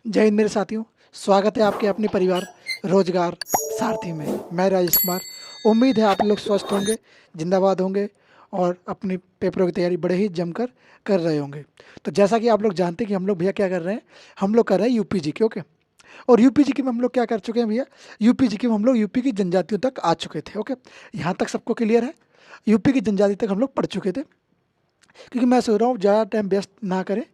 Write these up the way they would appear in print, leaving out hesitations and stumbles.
जय हिंद मेरे साथियों। स्वागत है आपके अपने परिवार रोजगार सारथी में। मैं राजेश कुमार। उम्मीद है आप लोग स्वस्थ होंगे, जिंदाबाद होंगे और अपनी पेपरों की तैयारी बड़े ही जमकर कर रहे होंगे। तो जैसा कि आप लोग जानते हैं कि हम लोग भैया क्या कर रहे हैं, हम लोग कर रहे हैं यूपी के। ओके। और यूपी जी के में हम लोग क्या कर चुके हैं भैया, यूपी जी के में हम लोग यूपी की जनजातियों तक आ चुके थे। ओके, यहाँ तक सबको क्लियर है। यूपी की जनजाति तक हम लोग पढ़ चुके थे। क्योंकि मैं सोच रहा हूँ ज़्यादा टाइम वेस्ट ना करें,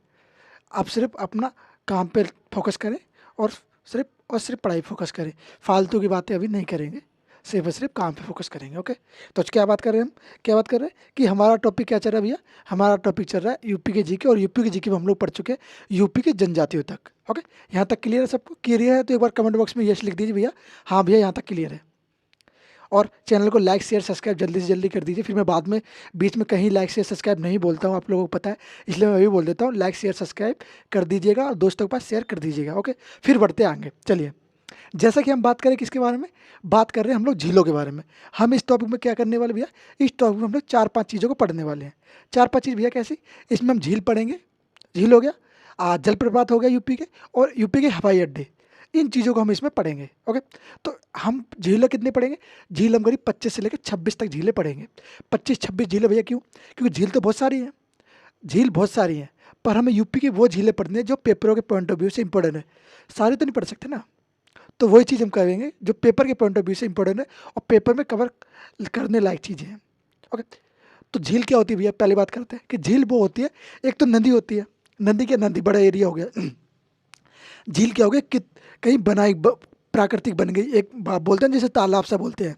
आप सिर्फ अपना काम पे फोकस करें और सिर्फ पढ़ाई फोकस करें। फालतू की बातें अभी नहीं करेंगे, सिर्फ और सिर्फ काम पे फोकस करेंगे। ओके। तो आज क्या बात कर रहे हैं, हम क्या बात कर रहे हैं कि हमारा टॉपिक क्या चल रहा है भैया। हमारा टॉपिक चल रहा है यूपी के जीके, और यूपी के जीके में हम लोग पढ़ चुके हैं यूपी के जनजातियों तक। ओके, यहाँ तक क्लियर है सबको? क्लियर है तो एक बार कमेंट बॉक्स में यस लिख दीजिए भैया, हाँ भैया यहाँ तक क्लियर है। और चैनल को लाइक शेयर सब्सक्राइब जल्दी से जल्दी कर दीजिए। फिर मैं बाद में बीच में कहीं लाइक शेयर सब्सक्राइब नहीं बोलता हूँ, आप लोगों को पता है, इसलिए मैं अभी बोल देता हूँ लाइक शेयर सब्सक्राइब कर दीजिएगा और दोस्तों के पास शेयर कर दीजिएगा। ओके, फिर बढ़ते आगे। चलिए, जैसा कि हम बात करें किसके बारे में, बात कर रहे हैं हम लोग झीलों के बारे में। हम इस टॉपिक में क्या करने वाले भैया, इस टॉपिक में हम लोग 4-5 चीज़ों को पढ़ने वाले हैं। 4-5 चीज़ भैया कैसी, इसमें हम झील पढ़ेंगे। झील हो गया, जलप्रपात हो गया यूपी के, और यूपी के हवाई अड्डे, इन चीज़ों को हम इसमें पढ़ेंगे। ओके। तो हम झीलें कितने पढ़ेंगे, झील हम करीब 25 से लेकर 26 तक झीलें पढ़ेंगे। 25-26 झीलें भैया, क्यों? क्योंकि झील तो बहुत सारी हैं, झील बहुत सारी हैं, पर हमें यूपी की वो झीलें पढ़नी है जो पेपरों के पॉइंट ऑफ व्यू से इंपॉर्टेंट है। सारी तो नहीं पढ़ सकते ना, तो वही चीज़ हम करेंगे जो पेपर के पॉइंट ऑफ व्यू से इंपॉर्टेंट है और पेपर में कवर करने लायक चीज़ें हैं। ओके। तो झील क्या होती है भैया, पहली बात करते हैं कि झील वो होती है, एक तो नदी होती है, नदी के नदी बड़ा एरिया हो गया। झील क्या हो गया कि कहीं बनाई प्राकृतिक बन गई, एक बोलते हैं जैसे तालाब सा बोलते हैं,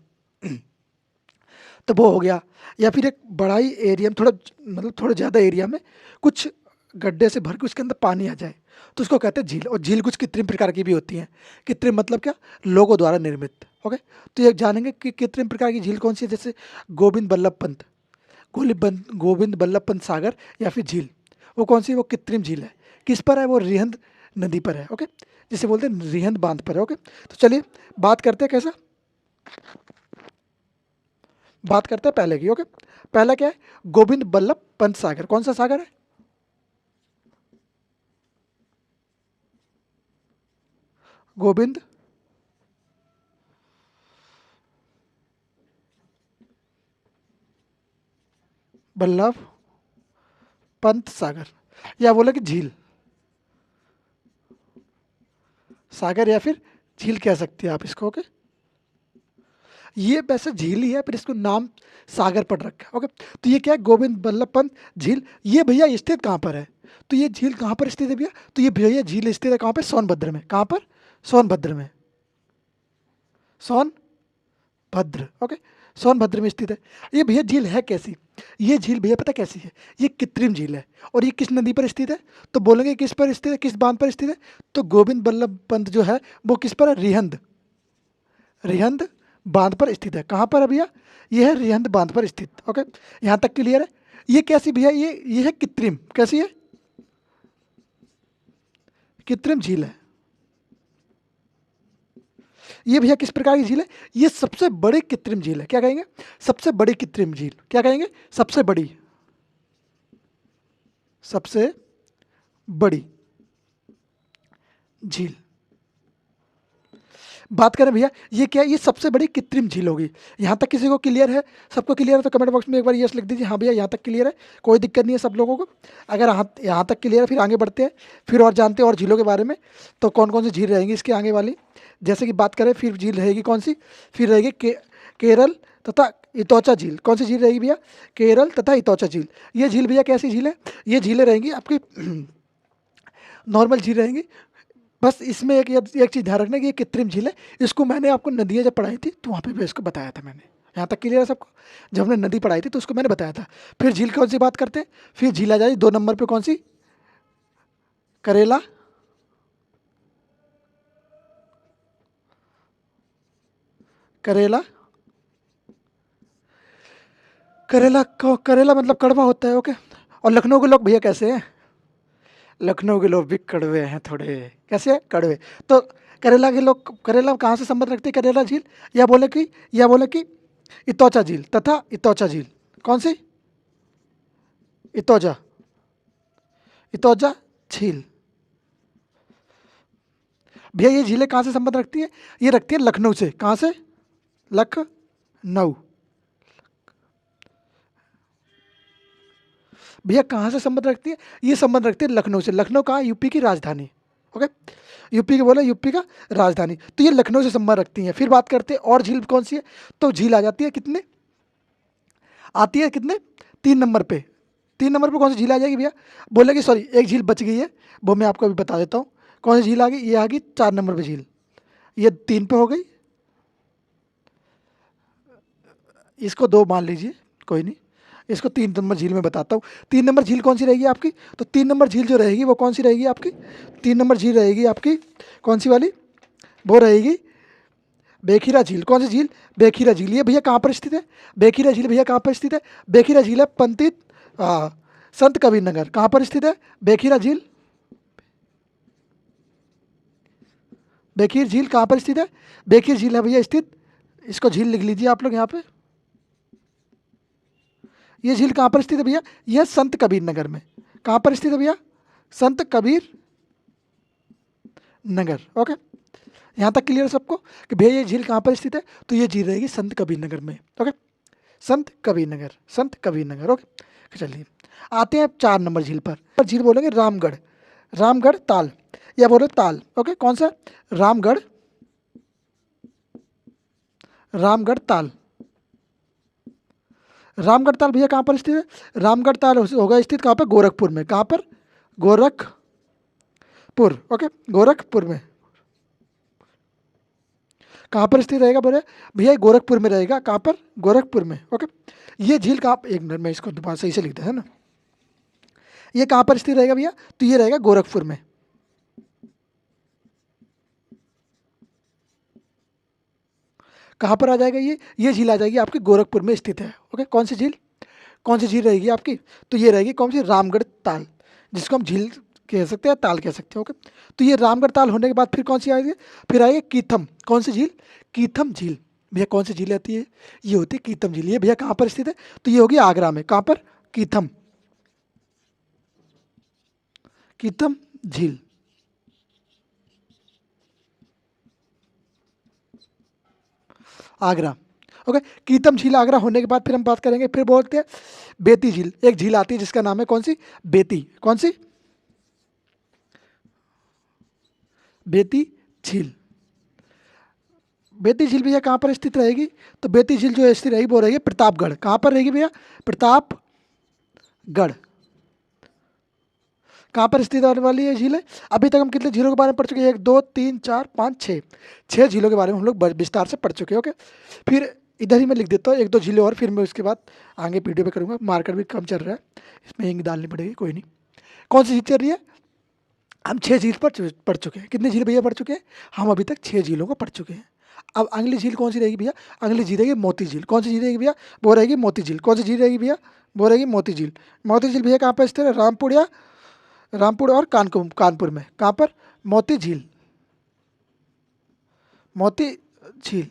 तो वो हो गया। या फिर एक बड़ा ही एरिया में थोड़ा, मतलब थोड़ा ज़्यादा एरिया में कुछ गड्ढे से भर के उसके अंदर पानी आ जाए, तो उसको कहते हैं झील। और झील कुछ कृत्रिम प्रकार की भी होती हैं। कृत्रिम मतलब क्या, लोगों द्वारा निर्मित। ओके। तो ये जानेंगे कि कृत्रिम प्रकार की झील कौन सी है, जैसे गोविंद बल्लभ पंत सागर या फिर झील, वो कौन सी है? वो कृत्रिम झील है। किस पर है? वो रिहंद नदी पर है। ओके, जिसे बोलते हैं रिहंद बांध पर है। ओके, तो चलिए बात करते हैं कैसा, बात करते हैं पहले की। ओके, पहला क्या है, गोविंद बल्लभ पंत सागर। कौन सा सागर है? गोविंद बल्लभ पंत सागर, या बोले कि झील, सागर या फिर झील कह सकते हैं आप इसको। ओके, ये वैसे झील ही है, पर इसको नाम सागर पड़ रखा है। ओके, तो ये क्या है, गोविंद बल्लभ पंत झील। ये भैया स्थित कहाँ पर है? तो ये झील कहाँ पर स्थित है भैया? तो ये भैया झील स्थित है कहाँ पर? सोनभद्र में। कहाँ पर? सोनभद्र में। सोनभद्र। ओके, सोनभद्र में स्थित है। ये भैया झील है कैसी? ये झील भैया पता कैसी है, ये कृत्रिम झील है। और ये किस नदी पर स्थित है? तो बोलेंगे किस पर स्थित है, किस बांध पर स्थित है? तो गोविंद बल्लभ पंत जो है वो किस पर है? रिहंद, रिहंद बांध पर स्थित है। कहाँ पर है भैया? ये है रिहंद बांध पर स्थित। ओके, यहाँ तक क्लियर है। ये कैसी भैया, ये है कृत्रिम, कैसी है? कृत्रिम झील है। ये भैया किस प्रकार की झील है? ये सबसे बड़ी कृत्रिम झील है। क्या कहेंगे? सबसे बड़ी कृत्रिम झील। क्या कहेंगे? सबसे बड़ी, सबसे बड़ी झील। बात करें भैया, ये क्या है? ये सबसे बड़ी कृत्रिम झील होगी। यहाँ तक किसी को क्लियर है? सबको क्लियर है तो कमेंट बॉक्स में एक बार यस लिख दीजिए, हाँ भैया यहाँ तक क्लियर है, कोई दिक्कत नहीं है सब लोगों को। अगर यहाँ तक क्लियर है, फिर आगे बढ़ते हैं, फिर और जानते हैं और झीलों के बारे में। तो कौन कौन सी झील रहेंगी इसके आगे वाली, जैसे कि बात करें, फिर झील रहेगी कौन सी, फिर रहेगी केरल तथा इतौचा झील। कौन सी झील रहेगी भैया? केरल तथा इतौचा झील। ये झील भैया कैसी झील है? ये झीलें रहेंगी आपकी नॉर्मल झील रहेंगी। बस इसमें एक चीज़ ध्यान रखना कि ये कृत्रिम झील है। इसको मैंने आपको नदियाँ जब पढ़ाई थी तो वहाँ पे भी इसको बताया था मैंने। यहाँ तक क्लियर है सबको? जब हमने नदी पढ़ाई थी तो उसको मैंने बताया था। फिर झील कौन सी बात करते हैं, फिर झील आ जाए 2 नंबर पे, कौन सी? करेला, करेला, करेला मतलब कड़वा होता है। ओके। और लखनऊ के लोग भैया कैसे हैं? लखनऊ के लोग भी कड़वे हैं थोड़े। कैसे हैं? कड़वे। तो करेला के लोग, करेला कहाँ से संबंध रखते हैं? करेला झील, या बोले कि इतौचा झील तथा इतौचा झील। कौन सी? इतौजा, इतौजा झील। भैया ये झीलें कहाँ से संबंध रखती है? ये रखती है लखनऊ से। कहाँ से? लखनऊ। भैया कहाँ से संबंध रखती है? ये संबंध रखती है लखनऊ से। लखनऊ कहाँ? यूपी की राजधानी। ओके, यूपी की बोला, यूपी का राजधानी, तो ये लखनऊ से संबंध रखती हैं। फिर बात करते हैं और झील कौन सी है, तो झील आ जाती है कितने, आती है कितने, 3 नंबर पे। 3 नंबर पे कौन सी झील आ जाएगी भैया? बोले कि सॉरी एक झील बच गई है, वो मैं आपको अभी बता देता हूँ। कौन सी झील आ गई? ये आ गई 4 नंबर पे झील। ये 3 पे हो गई, इसको 2 मान लीजिए, कोई नहीं, इसको 3 नंबर झील में बताता हूँ। 3 नंबर झील कौन सी रहेगी आपकी? तो 3 नंबर झील जो रहेगी वो कौन सी रहेगी आपकी? 3 नंबर झील रहेगी आपकी कौन सी वाली? वो रहेगी बेखीरा झील। कौन सी झील? बेखीरा झील। ये भैया कहाँ पर स्थित है? बेखीरा झील भैया कहाँ पर स्थित है? बेखीरा झील है पंडित संत कबीर नगर। कहाँ पर स्थित है बेखीरा झील? बेखीर झील कहाँ पर स्थित है? बेखीर झील है भैया स्थित, इसको झील लिख लीजिए आप लोग यहाँ पे। ये झील कहाँ पर स्थित है भैया? यह संत कबीर नगर में। कहाँ पर स्थित है भैया? संत कबीर नगर। ओके, यहाँ तक क्लियर सबको कि भैया ये झील कहाँ पर स्थित है? तो ये झील रहेगी संत कबीर नगर में। ओके, संत कबीर नगर, संत कबीर नगर। ओके, चलिए आते हैं 4 नंबर झील पर। झील बोलेंगे रामगढ़, रामगढ़ ताल, या बोले ताल। ओके, कौन सा? रामगढ़, रामगढ़ ताल। रामगढ़ ताल भैया कहाँ पर स्थित है? रामगढ़ ताल होगा स्थित कहाँ पर? गोरखपुर में। कहाँ पर? गोरखपुर। ओके, गोरखपुर में। कहाँ पर स्थित रहेगा बोले भैया? गोरखपुर में रहेगा। कहाँ पर? गोरखपुर में। ओके, ये झील कहाँ, एक मिनट में इसको दोबारा सही से लिखते हैं ना, ये कहाँ पर स्थित रहेगा भैया? तो ये रहेगा गोरखपुर में। कहाँ पर आ जाएगा ये झील आ जाएगी आपकी गोरखपुर में स्थित है। ओके, कौन सी झील, कौन सी झील रहेगी आपकी? तो ये रहेगी कौन सी? रामगढ़ ताल, जिसको हम झील कह सकते हैं, ताल कह सकते हैं। ओके, तो ये रामगढ़ ताल होने के बाद फिर कौन सी आएगी? फिर आएगी कीथम। कौन सी झील? कीथम झील। भैया कौन सी झील आती है? ये होती है कीथम झील। ये भैया कहाँ पर स्थित है? तो ये होगी आगरा में। कहाँ पर? कीथम, कीथम झील। आगरा। ओके, कीथम झील आगरा होने के बाद फिर हम बात करेंगे, फिर बोलते हैं बेती झील। एक झील आती है जिसका नाम है कौन सी? बेती। कौन सी? बेती झील। बेती झील भैया कहाँ पर स्थित रहेगी? तो बेती झील जो स्थित रहेगी वो रहेगी प्रतापगढ़। कहाँ पर रहेगी भैया? प्रतापगढ़। कहाँ पर स्थित होने वाली है झील है? अभी तक हम कितने झीलों के बारे में पढ़ चुके हैं? 1 2 3 4 5 6, 6 झीलों के बारे में हम लोग विस्तार से पढ़ चुके हैं। ओके, फिर इधर ही मैं लिख देता हूँ 1 2 झीलें और, फिर मैं उसके बाद आगे वीडियो पे करूँगा। मार्कर भी कम चल रहा है, इसमें इंक डालनी पड़ेगी, कोई नहीं। कौन सी झील चल रही है? हम 6 झील पर पढ़ चुके हैं। कितने झील भैया पढ़ चुके हैं? हम अभी तक 6 झीलों को पढ़ चुके हैं। अब अगली झील कौन सी रहेगी भैया? अगली झील रहेगी मोती झील। कौन सी झील रहेगी भैया? वो रहेगी मोती झील। कौन सी झील रहेगी भैया? वो रहेगी मोती झील। मोती झील भैया कहाँ पर स्थित है? रामपुर और कानपुर में। कहाँ पर? मोती झील, मोती झील,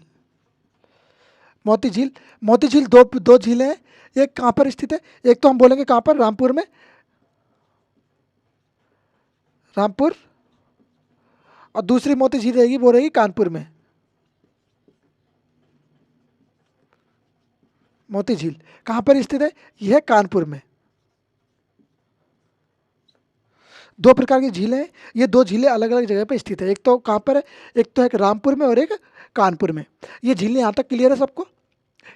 मोती झील। मोती झील दो झीलें हैं। एक कहाँ पर स्थित है? एक तो हम बोलेंगे कहाँ पर? रामपुर में, रामपुर, और दूसरी मोती झील रहेगी वो रहेगी कानपुर में। मोती झील कहाँ पर स्थित है? यह कानपुर में। 2 प्रकार की झीलें हैं। ये 2 झीलें अलग अलग जगह पर स्थित है। एक तो कहाँ पर है? एक तो है रामपुर में और एक कानपुर में। ये झीलें यहाँ तक क्लियर है सबको?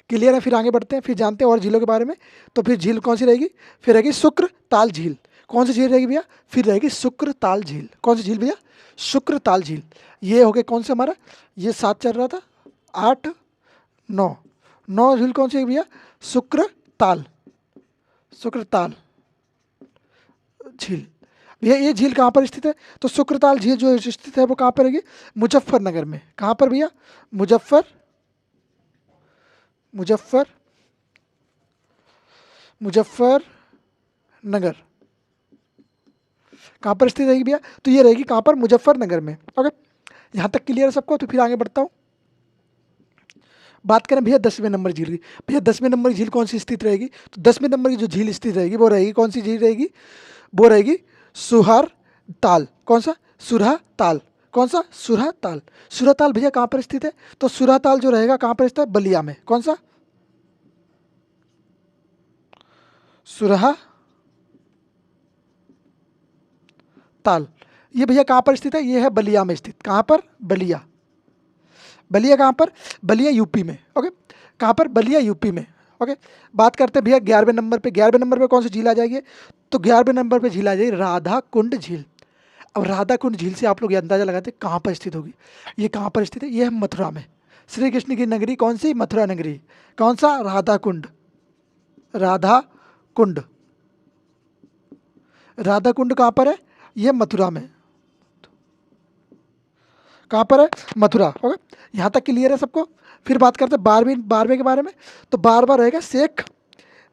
क्लियर है? फिर आगे बढ़ते हैं, फिर जानते हैं और झीलों के बारे में। तो फिर झील कौन सी रहेगी? फिर रहेगी शुक्रताल झील। कौन सी झील रहेगी भैया? फिर रहेगी शुक्रताल झील। कौन सी झील भैया? शुक्रताल झील। ये हो गया कौन सा हमारा? ये 7 चल रहा था, 8 9, 9 झील कौन सी है भैया? शुक्रताल, शुक्रताल झील। भैया ये झील कहाँ पर स्थित है? तो शुक्रताल झील जो स्थित है वो कहाँ पर रहेगी? मुजफ्फरनगर में। कहाँ पर भैया? मुजफ्फरनगर। कहाँ पर स्थित रहेगी भैया? तो ये रहेगी कहाँ पर? मुजफ्फरनगर में। ओके, यहाँ तक क्लियर है सबको? तो फिर आगे बढ़ता हूँ। बात करें भैया 10वें नंबर झील की। भैया 10वें नंबर झील कौन सी स्थित रहेगी? तो 10वें नंबर की जो झील स्थित रहेगी वो रहेगी कौन सी झील रहेगी? वो रहेगी सुरहा ताल। कौन सा? सुरहा ताल। कौन सा? सुरहा ताल। सुरहा ताल भैया कहाँ पर स्थित है? तो सुरहा ताल जो रहेगा कहाँ पर स्थित है? बलिया में। कौन सा? सुरहा ताल। ये भैया कहाँ पर स्थित है? ये है बलिया में स्थित। कहाँ पर? बलिया। बलिया कहाँ पर? बलिया यूपी में। ओके, कहाँ पर? बलिया यूपी में। ओके, बात करते हैं भैया 11वें नंबर पे। 11वें नंबर पे कौन सी झील आ जाएगी? तो 11वें नंबर पे झील आ जाएगी राधा कुंड झील। अब राधा कुंड झील से आप लोग ये अंदाजा लगाते हैं कहाँ पर स्थित होगी। ये कहाँ पर स्थित है? ये है मथुरा में। श्री कृष्ण की नगरी कौन सी? मथुरा नगरी। कौन सा? राधा कुंड। राधा कुंड। राधा कुंड कहाँ पर है? ये मथुरा में। कहाँ पर है? मथुरा। ओके, यहाँ तक क्लियर है सबको? फिर बात करते हैं 12वें के बारे में। तो 12वां रहेगा शेख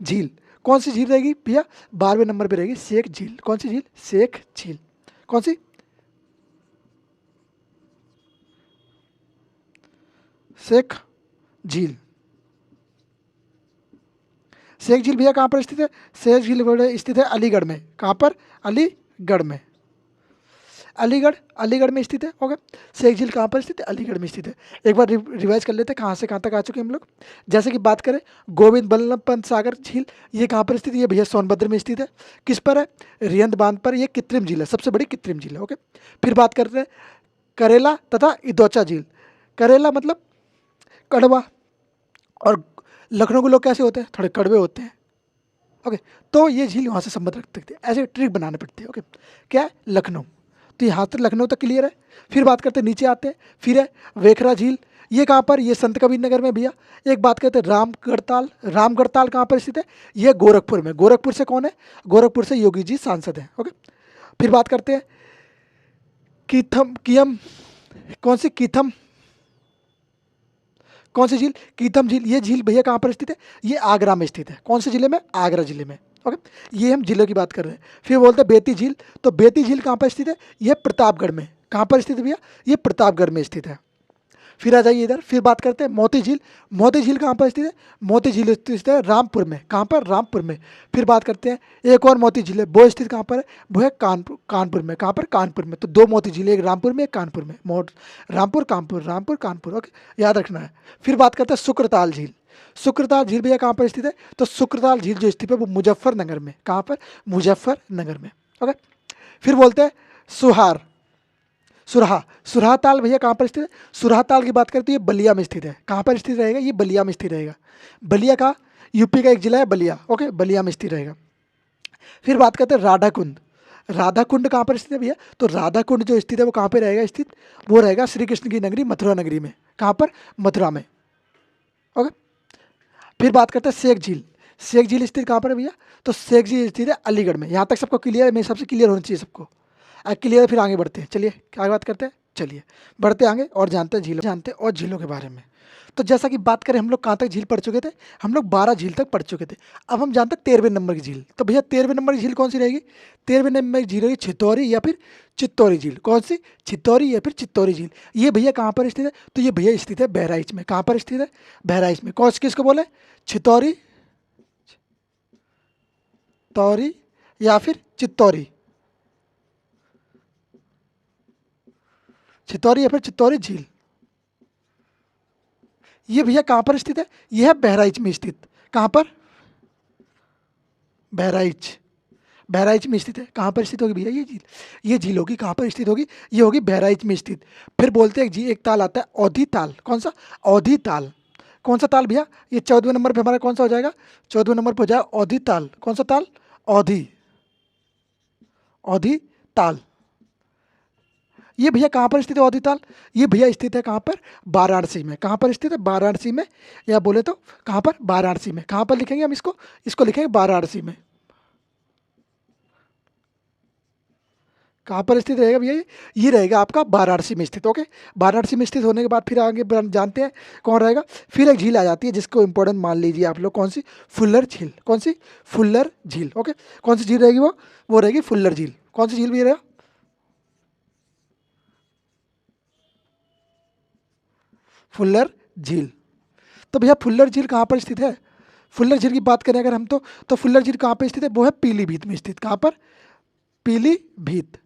झील। कौन सी झील रहेगी भैया? 12वें नंबर पे रहेगी शेख झील। कौन सी झील? शेख झील। कौन सी? शेख झील। शेख झील भैया कहाँ पर स्थित है? शेख झील स्थित है अलीगढ़ में। कहाँ पर? अलीगढ़ में। अलीगढ़, अलीगढ़ में स्थित है। ओके, शेख झील कहाँ पर स्थित है? अलीगढ़ में स्थित है। एक बार रिवाइज कर लेते हैं कहाँ से कहाँ तक आ चुके हैं हम लोग। जैसे कि बात करें गोविंद बल्लभ पंत सागर झील, ये कहाँ पर स्थित है? ये भैया सोनभद्र में स्थित है। किस पर है? रियंद बांध पर। ये कृत्रिम झील है, सबसे बड़ी कृत्रिम झील है। ओके, फिर बात करते हैं करेला तथा इदौचा झील। करेला मतलब कड़वा, और लखनऊ के लोग कैसे होते हैं? थोड़े कड़वे होते हैं। ओके, तो ये झील वहाँ से संबंध रख सकते हैं, ऐसे ट्रिक बनाने पड़ते हैं। ओके, क्या है? लखनऊ। तो यहाँ तक लखनऊ तक क्लियर है। फिर बात करते हैं नीचे आते हैं, फिर है वेखरा झील। ये कहाँ पर? ये संत कबीर नगर में भैया। एक बात करते हैं रामगढ़ताल। रामगढ़ताल कहाँ पर स्थित है? ये गोरखपुर में। गोरखपुर से कौन है? गोरखपुर से योगी जी सांसद हैं। ओके, फिर बात करते हैं कीथम कियम। कौन सी? कीथम। कौन सी झील? कीथम झील। ये झील भैया कहाँ पर स्थित है? ये आगरा में स्थित है। कौन से जिले में? आगरा जिले में। ओके, ये हम जिलों की बात कर रहे हैं। फिर बोलते हैं बेती झील। तो बेती झील कहाँ पर स्थित है? ये प्रतापगढ़ में। कहाँ पर स्थित है भैया? ये प्रतापगढ़ में स्थित है। फिर आ जाइए इधर, फिर बात करते हैं मोती झील। मोती झील कहाँ पर स्थित है? मोती झील स्थित है रामपुर में। कहाँ पर? रामपुर में। फिर बात करते हैं एक और मोती झील है, वो स्थित कहाँ पर है? वो है कानपुर, कानपुर में। कहाँ पर? कानपुर में। तो दो मोती झील, एक रामपुर में, एक कानपुर में। रामपुर कानपुर, रामपुर कानपुर। ओके, याद रखना है। फिर बात करते हैं शुक्रताल झील। शुक्रताल झील भैया कहाँ पर स्थित है? तो शुक्रताल झील जो स्थित है वो मुजफ्फरनगर में। कहाँ पर? मुजफ्फरनगर में। ओके, फिर बोलते हैं सुहार, सुरहा। सुरहा ताल भैया कहाँ पर स्थित है? सुरहा ताल की बात करें तो ये बलिया में स्थित है। कहाँ पर स्थित रहेगा? ये बलिया में स्थित रहेगा। बलिया का यूपी का एक जिला है बलिया। ओके, बलिया में स्थित रहेगा। फिर बात करते हैं राधा कुंड। राधा कुंड कहाँ पर स्थित है भैया? तो राधा कुंड जो स्थित है वो कहाँ पर रहेगा स्थित? वो रहेगा श्री कृष्ण की नगरी मथुरा नगरी में। कहाँ पर? मथुरा में। ओके, फिर बात करते हैं शेख झील। शेख झील स्थित कहाँ पर है भैया? तो शेख झील स्थित है अलीगढ़ में। यहाँ तक सबको क्लियर है? मेरे हिसाब से क्लियर होना चाहिए सबको। क्लियर है? फिर आगे बढ़ते हैं। चलिए क्या बात करते हैं? चलिए बढ़ते आगे और जानते हैं झीलों, जानते हैं और झीलों के बारे में। तो जैसा कि बात करें हम लोग कहाँ तक झील पढ़ चुके थे? हम लोग 12 झील तक पढ़ चुके थे। अब हम जानते हैं 13वें नंबर की झील। तो भैया 13वें नंबर की झील कौन सी रहेगी? 13वें नंबर की झील रहेगी छितौरी या फिर चित्तौरी झील। कौन सी? छितौरी या फिर चित्तौरी झील। ये भैया कहाँ पर स्थित है? तो ये भैया स्थित है बहराइच में। कहाँ पर स्थित है? बहराइच में। कौन किसको बोले? छितौरी, तौरी या फिर चित्तौरी। छितौरी या फिर चित्तौरी झील। ये भैया कहाँ पर स्थित है? ये है बहराइच में स्थित। कहाँ पर? बहराइच। बहराइच में स्थित है। कहाँ पर स्थित होगी भैया ये झील? ये झील होगी कहाँ पर स्थित होगी? ये होगी बहराइच में स्थित। फिर बोलते हैं जी एक ताल आता है औधी ताल। कौन सा? औधी ताल। कौन सा ताल भैया? ये 14वें नंबर पे हमारा कौन सा हो जाएगा? 14वें नंबर पे हो जाएगा औधी ताल। कौन सा ताल? औधी, औधी ताल। ये भैया कहाँ पर स्थित है औधी ताल? ये भैया स्थित है कहाँ पर? वाराणसी में। कहाँ पर स्थित है? वाराणसी में। या बोले तो कहाँ पर? वाराणसी में। कहाँ पर लिखेंगे हम इसको? इसको लिखेंगे वाराणसी में। कहाँ पर स्थित रहेगा भैया? ये रहेगा आपका वाराणसी में स्थित। ओके, वाराणसी में स्थित होने के बाद फिर आगे जानते हैं कौन रहेगा। फिर एक झील आ जाती है जिसको इंपॉर्टेंट मान लीजिए आप लोग। कौन सी? फुल्लर झील। कौन सी? फुल्लर झील। ओके, कौन सी झील रहेगी वो रहेगी फुल्लर झील। कौन सी झील भी रहेगा? फुल्लर झील। तो भैया फुल्लर झील कहाँ पर स्थित है? फुल्लर झील की बात करें अगर हम तो फुल्लर झील कहाँ पर स्थित है? वो है पीलीभीत में स्थित। कहाँ पर? पीलीभीत।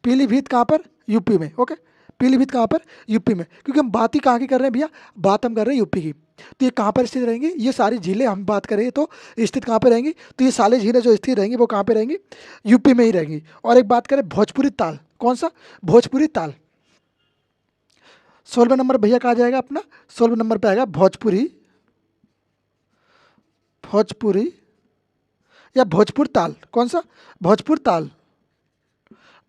पीलीभीत कहाँ पर? यूपी में। ओके, पीलीभीत कहाँ पर? यूपी में। क्योंकि हम बात ही कहाँ की कर रहे हैं भैया? बात हम कर रहे हैं यूपी की। तो ये कहाँ पर स्थित रहेंगी? ये सारी झीलें हम बात करें तो स्थित कहाँ पे रहेंगी? तो ये सारी झीलें जो स्थित रहेंगी वो कहाँ पे रहेंगी? यूपी में ही रहेंगी। और एक बात करें भोजपुरी ताल, कौन सा? भोजपुरी ताल। 16वें नंबर भैया कहा जाएगा अपना? 16वें नंबर पे आएगा भोजपुरी, भोजपुरी या भोजपुर ताल। कौन सा? भोजपुर ताल।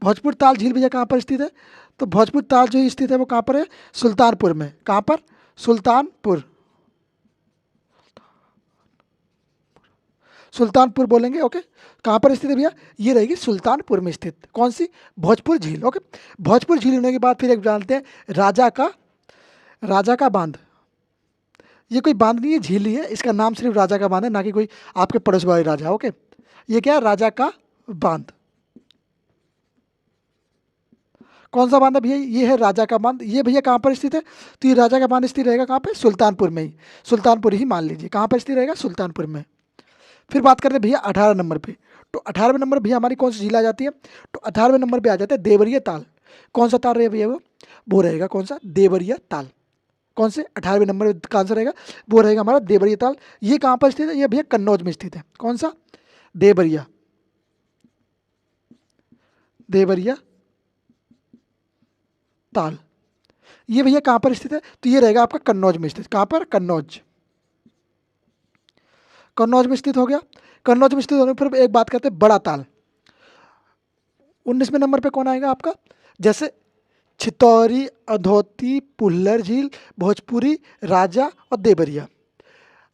भोजपुर ताल झील भैया कहाँ पर स्थित है? तो भोजपुर ताल जो स्थित है वो कहाँ पर है? सुल्तानपुर में। कहाँ पर? सुल्तानपुर। सुल्तानपुर बोलेंगे, ओके। कहाँ पर स्थित है भैया? ये रहेगी सुल्तानपुर में स्थित। कौन सी? भोजपुर झील, ओके। भोजपुर झील होने के बाद फिर एक जानते हैं राजा का बांध। ये कोई बांध नहीं है, झील ही है। इसका नाम सिर्फ राजा का बांध है, ना कि कोई आपके पड़ोस वाले राजा, ओके। ये क्या है? राजा का बांध। कौन सा बांध है भैया? ये है राजा का बांध। ये भैया कहाँ पर स्थित है? तो ये राजा का बांध स्थित रहेगा कहाँ पे? सुल्तानपुर में ही। सुल्तानपुर ही मान लीजिए। कहाँ पर स्थित रहेगा? सुल्तानपुर में। फिर बात करते हैं भैया 18 नंबर पे। तो 18वें नंबर भैया हमारी कौन सी झील आ जाती है? तो 18वें नंबर पे आ जाता है देवरिया ताल। कौन सा ताल रहेगा भैया? वो रहेगा कौन सा? देवरिया ताल। कौन से? 18वें नंबर का आंसर रहेगा वो रहेगा हमारा देवरिया ताल। ये कहाँ पर स्थित है? ये भैया कन्नौज में स्थित है। कौन सा? देवरिया, देवरिया ताल। ये भैया कहाँ पर स्थित है? तो ये रहेगा आपका कन्नौज में स्थित। कहाँ पर? कन्नौज। कन्नौज में स्थित हो गया। कन्नौज में स्थित होने पर एक बात करते हैं बड़ा ताल। 19वें नंबर पे कौन आएगा आपका? जैसे छितौरी, अधोती, पुल्लर झील, भोजपुरी, राजा और देवरिया।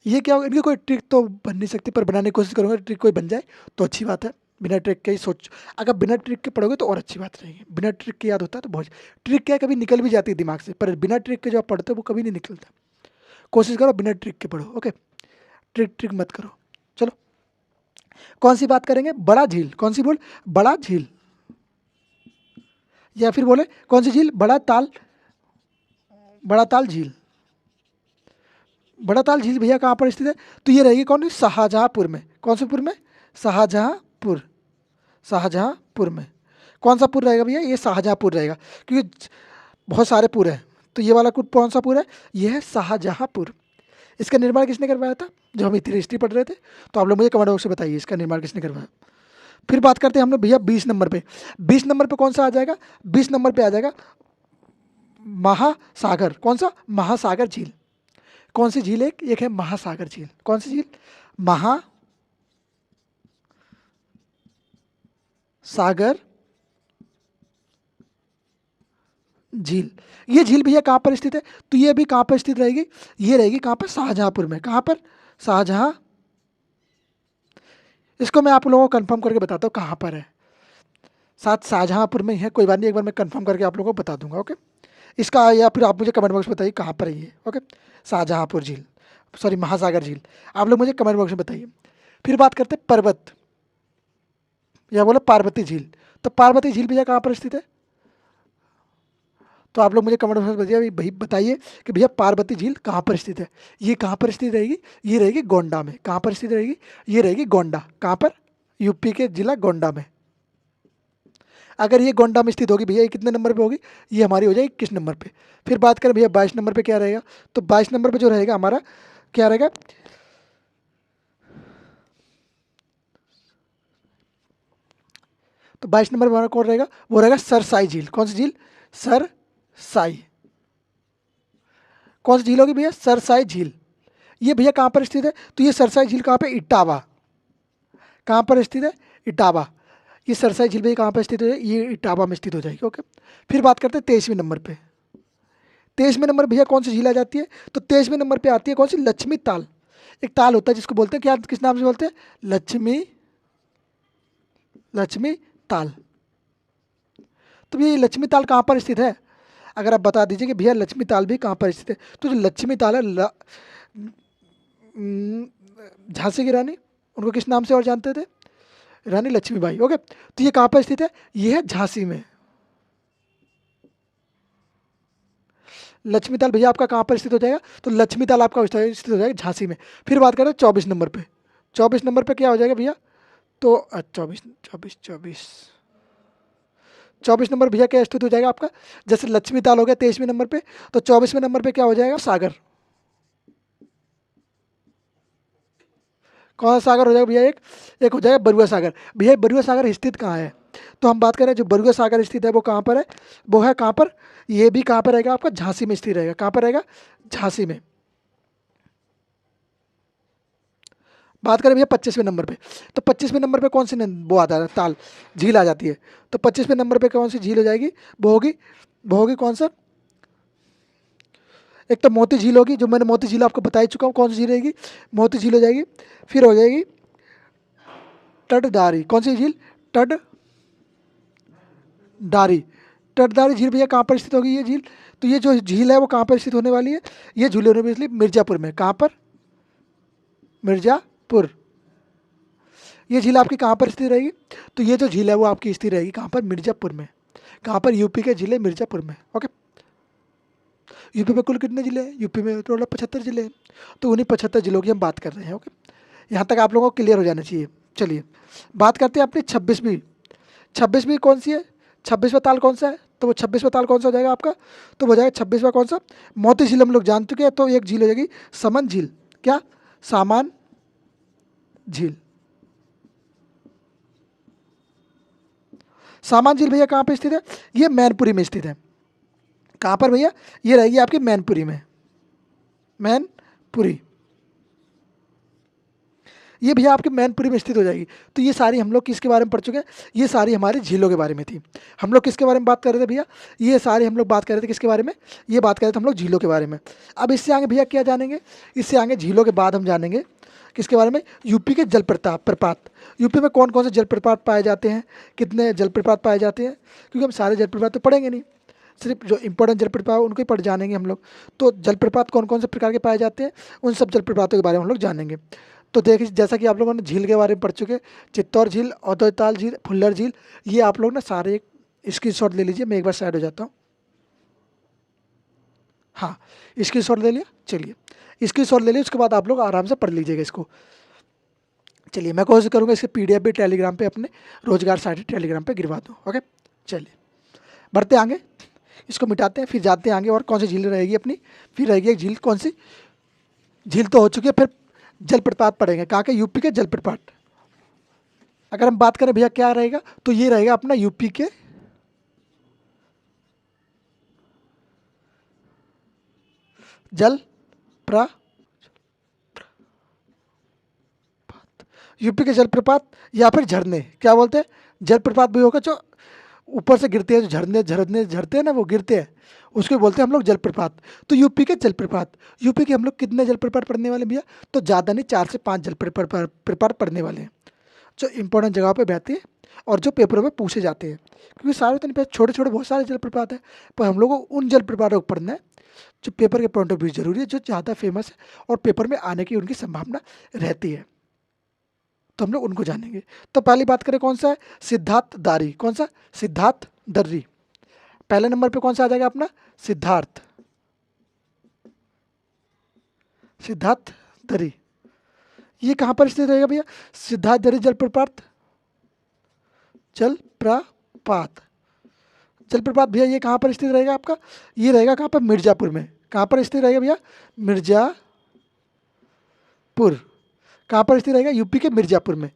ये क्या होगा? इनकी कोई ट्रिक तो बन नहीं सकती, पर बनाने की कोशिश करूँगा। ट्रिक कोई बन जाए तो अच्छी बात है। बिना ट्रिक के ही सोच, अगर बिना ट्रिक के पढ़ोगे तो और अच्छी बात रहेगी। बिना ट्रिक के याद होता है तो बहुत। ट्रिक क्या है? कभी निकल भी जाती है दिमाग से, पर बिना ट्रिक के जो आप पढ़ते हो वो कभी नहीं निकलता। कोशिश करो बिना ट्रिक के पढ़ो, ओके। ट्रिक ट्रिक मत करो। चलो, कौन सी बात करेंगे? बड़ा झील। कौन सी बोल? बड़ा झील। या फिर बोले कौन सी झील? बड़ा ताल, बड़ा ताल झील। बड़ा ताल झील भैया कहाँ पर स्थित है? तो ये रहेगी कौन? शाहजहांपुर में। कौन से पुर में? शाहजहांपुर। शाहजहांपुर में। कौन सा पुर रहेगा भैया? ये शाहजहांपुर रहेगा, क्योंकि बहुत सारे पुर हैं। तो ये वाला कौन सा पुर है? ये है शाहजहांपुर। इसका निर्माण किसने करवाया था? जो हम इतनी हिस्ट्री पढ़ रहे थे। तो आप लोग मुझे कमेंट बॉक्स में बताइए इसका निर्माण किसने करवाया। फिर बात करते हैं हम लोग भैया 20 नंबर पे। 20 नंबर पे कौन सा आ जाएगा? 20 नंबर पे आ जाएगा महासागर। कौन सा? महासागर झील। कौन सी झील? एक है महासागर झील। कौन सी झील? महासागर झील। ये झील भैया कहाँ पर स्थित है? तो ये भी कहाँ पर स्थित रहेगी? ये रहेगी कहाँ पर? शाहजहांपुर में। कहाँ पर? शाहजहां। इसको मैं आप लोगों को कंफर्म करके बताता हूँ कहाँ पर है। साथ शाहजहांपुर में ही है, कोई बात नहीं, एक बार मैं कंफर्म करके आप लोगों को बता दूंगा, ओके। इसका या फिर आप मुझे कमेंट बॉक्स में बताइए कहाँ पर है ये, ओके। शाहजहांपुर झील, सॉरी महासागर झील। आप लोग मुझे कमेंट बॉक्स में बताइए। फिर बात करते हैं पर्वत, या बोलो पार्वती झील। तो पार्वती झील भैया कहाँ पर स्थित है? तो आप लोग मुझे कमेंट बॉक्स में बताइए भाई, बताइए कि भैया पार्वती झील कहाँ पर स्थित है। ये कहाँ पर स्थित रहेगी? ये रहेगी गोंडा में। कहाँ पर स्थित रहेगी? ये रहेगी गोंडा। कहाँ पर? यूपी के जिला गोंडा में। अगर ये गोंडा में स्थित होगी भैया, ये कितने नंबर पे होगी? ये हमारी हो जाएगी 21 नंबर पे। फिर बात करें भैया 22 नंबर पे क्या रहेगा? तो 22 नंबर पे जो रहेगा हमारा क्या रहेगा? तो 22 नंबर पे हमारा कौन रहेगा? वो रहेगा सरसाई झील। कौन सी झील? सरसाई। कौन सी झील होगी भैया? सरसाई झील। ये भैया कहाँ पर स्थित है? तो ये सरसाई झील कहाँ पे? इटावा। कहाँ पर स्थित है? इटावा। ये सरसाई झील भैया कहाँ पर स्थित है? ये इटावा में स्थित हो जाएगी, ओके। फिर बात करते हैं 23वें नंबर पे। 23वें नंबर भैया कौन सी झील आ जाती है? तो 23वें नंबर पे आती है कौन सी? लक्ष्मी ताल। एक ताल होता है जिसको बोलते हैं क्या, किस नाम से बोलते हैं? लक्ष्मी ताल। तो भैया ये लक्ष्मी ताल कहाँ पर स्थित है? अगर आप बता दीजिए कि भैया लक्ष्मी ताल भी कहाँ पर स्थित है। तो जो लक्ष्मी ताल है झांसी की रानी, उनको किस नाम से और जानते थे? रानी लक्ष्मीबाई, ओके। तो ये कहाँ पर स्थित है? ये है झांसी में। लक्ष्मी ताल भैया आपका कहाँ पर स्थित हो जाएगा? तो लक्ष्मी ताल आपका स्थित हो जाएगा झांसी में। फिर बात करें 24 नंबर पे। 24 नंबर पे क्या हो जाएगा भैया? तो 24 24 नंबर भैया क्या स्थित हो जाएगा आपका, जैसे लक्ष्मी ताल हो गया 23वें नंबर पे, तो 24वें नंबर पे क्या हो जाएगा, सागर। कौन सा सागर हो जाएगा भैया, एक हो जाएगा बरुआ सागर। भैया बरुआ सागर स्थित कहाँ है, तो हम बात करें जो बरुआ सागर स्थित है वो कहाँ पर है, वो है कहाँ पर, ये भी कहाँ पर रहेगा आपका, झांसी में स्थित रहेगा। कहाँ पर रहेगा, झांसी में। बात करें भैया 25वें नंबर पे, तो 25वें नंबर पे कौन सी वो आता है, ताल झील आ जाती है। तो 25वें नंबर पे कौन सी झील हो जाएगी, वो होगी कौन सा, एक तो मोती झील होगी, जो मैंने मोती झील आपको बता ही चुका हूँ कौन सी झील रहेगी, मोती झील हो जाएगी। फिर हो जाएगी तटदारी, कौन सी झील, तटदारी। तटदारी झील भैया कहाँ पर स्थित होगी ये झील, तो ये जो झील है वो कहाँ पर स्थित होने वाली है, ये झील होने वाली है मिर्जापुर में। कहाँ पर, मिर्जापुर। ये झील आपकी कहाँ पर स्थित रहेगी, तो ये जो झील है वो आपकी स्थित रहेगी कहाँ पर, मिर्जापुर में। कहाँ पर, यूपी के जिले मिर्जापुर में। ओके, यूपी में कुल कितने जिले हैं, यूपी में टोटल 75 जिले हैं, तो उन्हीं 75 जिलों की हम बात कर रहे हैं। ओके, यहाँ तक आप लोगों को क्लियर हो जाना चाहिए। चलिए बात करते हैं अपनी 26वीं। 26वीं कौन सी है, 26वां ताल कौन सा है, तो वो 26वां ताल कौन सा हो जाएगा आपका, तो हो जाएगा 26वां कौन सा, मोती झील हम लोग जान चुके हैं, तो एक झील हो जाएगी समन झील। क्या, सामान झील। सामान झील भैया कहाँ पे स्थित है, ये मैनपुरी में स्थित है। कहाँ पर भैया, ये रहेगी आपकी मैनपुरी में, मैनपुरी। ये भैया आपके मैनपुरी में स्थित हो जाएगी। तो ये सारी हम लोग किसके बारे में पढ़ चुके हैं, ये सारी हमारी झीलों के बारे में थी। हम लोग किसके बारे में बात कर रहे थे भैया, ये सारी हम लोग बात कर रहे थे किसके बारे में, ये बात कर रहे थे हम लोग झीलों के बारे में। अब इससे आगे भैया क्या जानेंगे, इससे आगे झीलों के बाद हम जानेंगे किसके बारे में, यूपी के जलप्रपात। यूपी में कौन कौन से जलप्रपात पाए जाते हैं, कितने जलप्रपात पाए जाते हैं, क्योंकि हम सारे जलप्रपात तो पढ़ेंगे नहीं, सिर्फ जो इंपॉर्टेंट जलप्रपात उनको ही पढ़ जानेंगे हम लोग। तो जलप्रपात कौन कौन से प्रकार के पाए जाते हैं, उन सब जलप्रपातों के बारे में हम लोग जानेंगे। तो देखिए जैसा कि आप लोगों ने झील के बारे में पढ़ चुके, चित्तौड़ झील, औदयताल झील, फुल्लर झील, ये आप लोग ना सारे एक स्क्रीनशॉट ले लीजिए। मैं एक बार साइड हो जाता हूँ। हाँ, स्क्रीनशॉट ले लिया, चलिए स्क्रीनशॉट ले लिया, उसके बाद आप लोग आराम से पढ़ लीजिएगा इसको। चलिए मैं कोशिश करूँगा इसके PDF भी टेलीग्राम पे, अपने रोजगार साइट टेलीग्राम पे गिरवा दूँ। ओके, चलिए बढ़ते आगे, इसको मिटाते हैं, फिर जाते हैं आगे। और कौन सी झील रहेगी अपनी, फिर रहेगी एक झील, कौन सी झील तो हो चुकी है, फिर जलप्रपात पड़ेंगे। कहाँ के, यूपी के जलप्रपात। अगर हम बात करें भैया क्या रहेगा, तो ये रहेगा अपना यूपी के जलप्रपात, यूपी के जलप्रपात या फिर झरने, क्या बोलते हैं, जलप्रपात भी होगा जो ऊपर से गिरते हैं, जो झरने झरने झरते हैं ना, वो गिरते हैं, उसको बोलते हैं हम लोग जलप्रपात। तो यूपी के जलप्रपात, यूपी के हम लोग कितने जलप्रपात पढ़ने वाले भैया, तो ज़्यादा नहीं, 4 से 5 जलप्रपात पढ़ने वाले हैं, जो इंपॉर्टेंट जगह पे बहते हैं और जो पेपरों में पूछे जाते हैं। क्योंकि सारे तो नहीं, छोटे छोटे बहुत सारे जलप्रपात हैं, पर हम लोग को उन जलप्रपातों को पढ़ना है जो पेपर के पॉइंट ऑफ व्यू जरूरी है, जो ज़्यादा फेमस है और पेपर में आने की उनकी संभावना रहती है, तो हम लोग उनको जानेंगे। तो पहली बात करें कौन सा है, सिद्धार्थ दारी। कौन सा, सिद्धार्थ दर्री। पहले नंबर पे कौन सा आ जाएगा अपना, सिद्धार्थ, सिद्धार्थ दरी। ये कहाँ पर स्थित रहेगा भैया, सिद्धार्थ दरी जलप्रपात, जलप्रपात, जलप्रपात भैया ये कहाँ पर स्थित रहेगा आपका, ये रहेगा कहाँ पर, मिर्जापुर में। कहाँ पर स्थित रहेगा भैया, मिर्जापुर। कहाँ पर स्थित रहेगा, यूपी के मिर्जापुर में।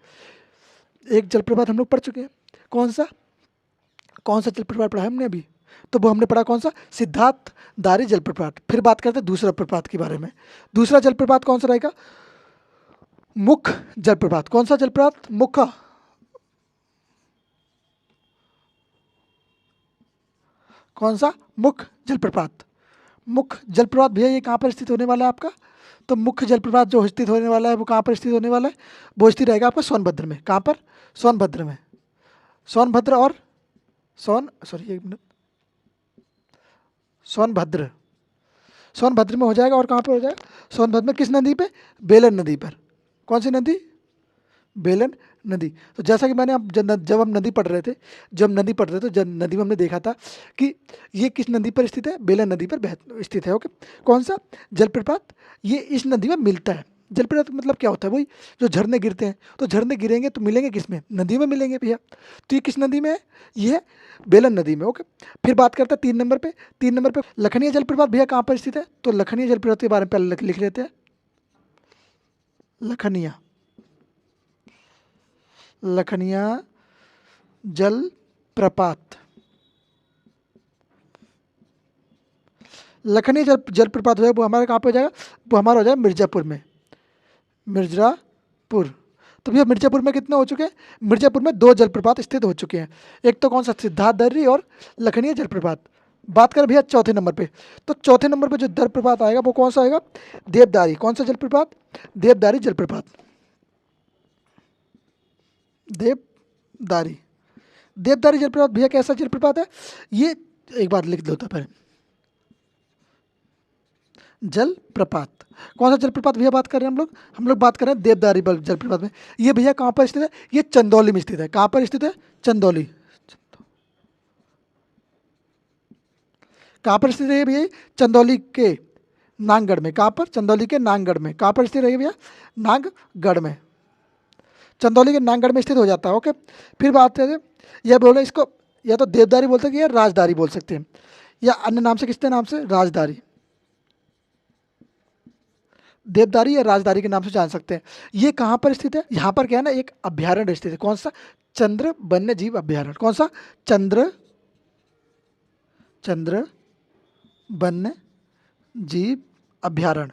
एक जलप्रपात हम लोग पढ़ चुके हैं, कौन सा, कौन सा जलप्रपात पढ़ा है हमने अभी, तो वो हमने पढ़ा कौन सा, सिद्धार्थ दारी जलप्रपात। फिर बात करते हैं दूसरा प्रपात के बारे में। दूसरा जलप्रपात कौन सा रहेगा, मुख्य जलप्रपात। कौन सा जलप्रपात, मुख्य, कौन सा, मुख्य जलप्रपात। मुख्य जलप्रपात भैया ये कहाँ पर स्थित होने वाला है आपका, तो मुख्य जलप्रपात जो स्थित होने वाला है वो कहाँ पर स्थित होने वाला है, वो स्थित रहेगा आपका सोनभद्र में। कहाँ पर, सोनभद्र में। सोनभद्र और एक मिनट, सोनभद्र, सोनभद्र में हो जाएगा। और कहाँ पर हो जाएगा, सोनभद्र में किस नदी पे, बेलन नदी पर। कौन सी नदी, बेलन नदी। तो जैसा कि मैंने अब जब हम नदी पढ़ रहे थे, तो जब नदी में हमने देखा था कि ये किस नदी पर स्थित है, बेलन नदी पर स्थित है। ओके, कौन सा जलप्रपात, ये इस नदी में मिलता है, जलप्रपात मतलब क्या होता है? वही जो झरने गिरते हैं, तो झरने गिरेंगे तो मिलेंगे किस में? नदी में मिलेंगे भैया। तो ये किस नदी में है? ये है बेलन नदी में। ओके, फिर बात करते हैं 3 नंबर पे। 3 नंबर पे लखनिया जलप्रपात भैया कहाँ पर स्थित है? तो लखनिया जलप्रपात के बारे में पहले लिख लेते हैं। लखनिया, लखनिया जलप्रपात, लखनिया जलप्रपात जो है वो हमारे कहाँ पे हो जाएगा? वो हमारा हो जाएगा मिर्ज़ापुर में, मिर्ज़ापुर। तो भैया मिर्ज़ापुर में कितने हो चुके हैं? मिर्ज़ापुर में 2 जलप्रपात स्थित हो चुके हैं। एक तो कौन सा? सिद्धार्थ दर्री और लखनिया जलप्रपात। बात करें भैया चौथे नंबर पे, तो चौथे नंबर पे जो जलप्रपात आएगा वो कौन सा आएगा? देवदारी। कौन सा जलप्रपात? देवदारी जलप्रपात, देवदारी। देवदारी जलप्रपात भैया कैसा जलप्रपात है? ये एक बार लिख दो तो पहले, जलप्रपात। कौन सा जलप्रपात भैया बात कर रहे हैं हम लोग बात कर रहे हैं देवदारी जलप्रपात में। ये भैया कहाँ पर स्थित है? ये चंदौली में स्थित है। कहाँ पर स्थित है? चंदौली। कहाँ पर स्थित है ये भैया? चंदौली के नांगगढ़ में। कहाँ पर? चंदौली के नांगगढ़ में। कहाँ पर स्थित है भैया? नांगगढ़ में, चंदौली के नांगगढ़ में स्थित हो जाता है। ओके, फिर बात करें, यह बोले इसको या तो देवदारी बोल सकते हैं या राजदारी बोल सकते हैं, या अन्य नाम से किसके नाम से? राजदारी, देवदारी या राजदारी के नाम से जान सकते हैं। ये कहाँ पर स्थित है? यहाँ पर क्या है ना, एक अभ्यारण्य स्थित है। कौन सा? चंद्र वन्य जीव अभ्यारण्य। कौन सा? चंद्र वन्य जीव अभ्यारण्य।